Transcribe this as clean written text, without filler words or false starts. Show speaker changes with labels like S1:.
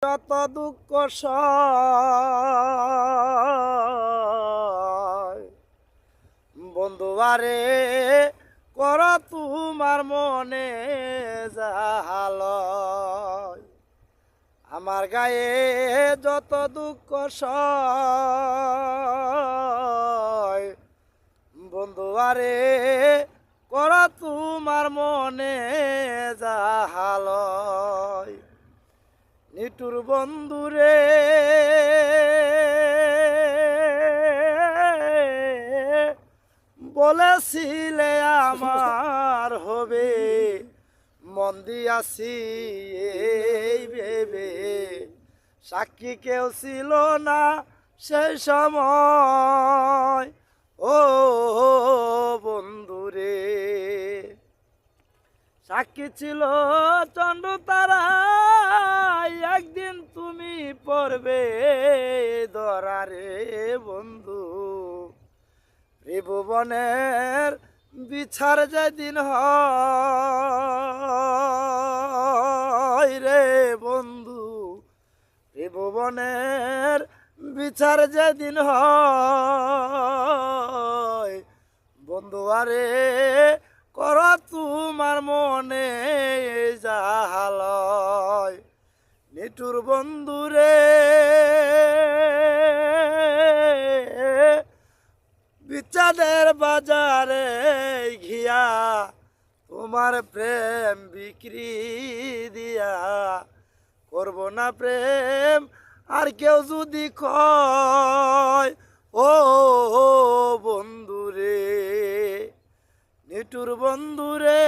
S1: যত দুঃখ সয় বন্ধু আরে কর তোমার মনে জাহালয় আমার গায়ে যত দুঃখ সয় বন্ধু আরে কর তোমার মনে জাহালয় নিটুর বন্ধুরে বলেছিলে আমার হবে মন দিয়াছি এই ভেবে সাক্ষী কেউ ছিল না সেই সময় ও বন্ধুরে সাক্ষী ছিল চন্দ্র তারা একদিন তুমি পড়বে ধরারে বন্ধু ত্রিভুবনের বিচার যেদিন হয় রে বন্ধু ত্রিভুবনের বিচার যেদিন হয় বন্ধু আরে কর তোমার মনে জাহালয় নিটুর বন্ধুরে বিচারের বাজারে ঘিয়া তোমার প্রেম বিক্রি দিয়া করব না প্রেম আর কেউ যদি কয় ও বন্ধুরে নিটুর বন্ধুরে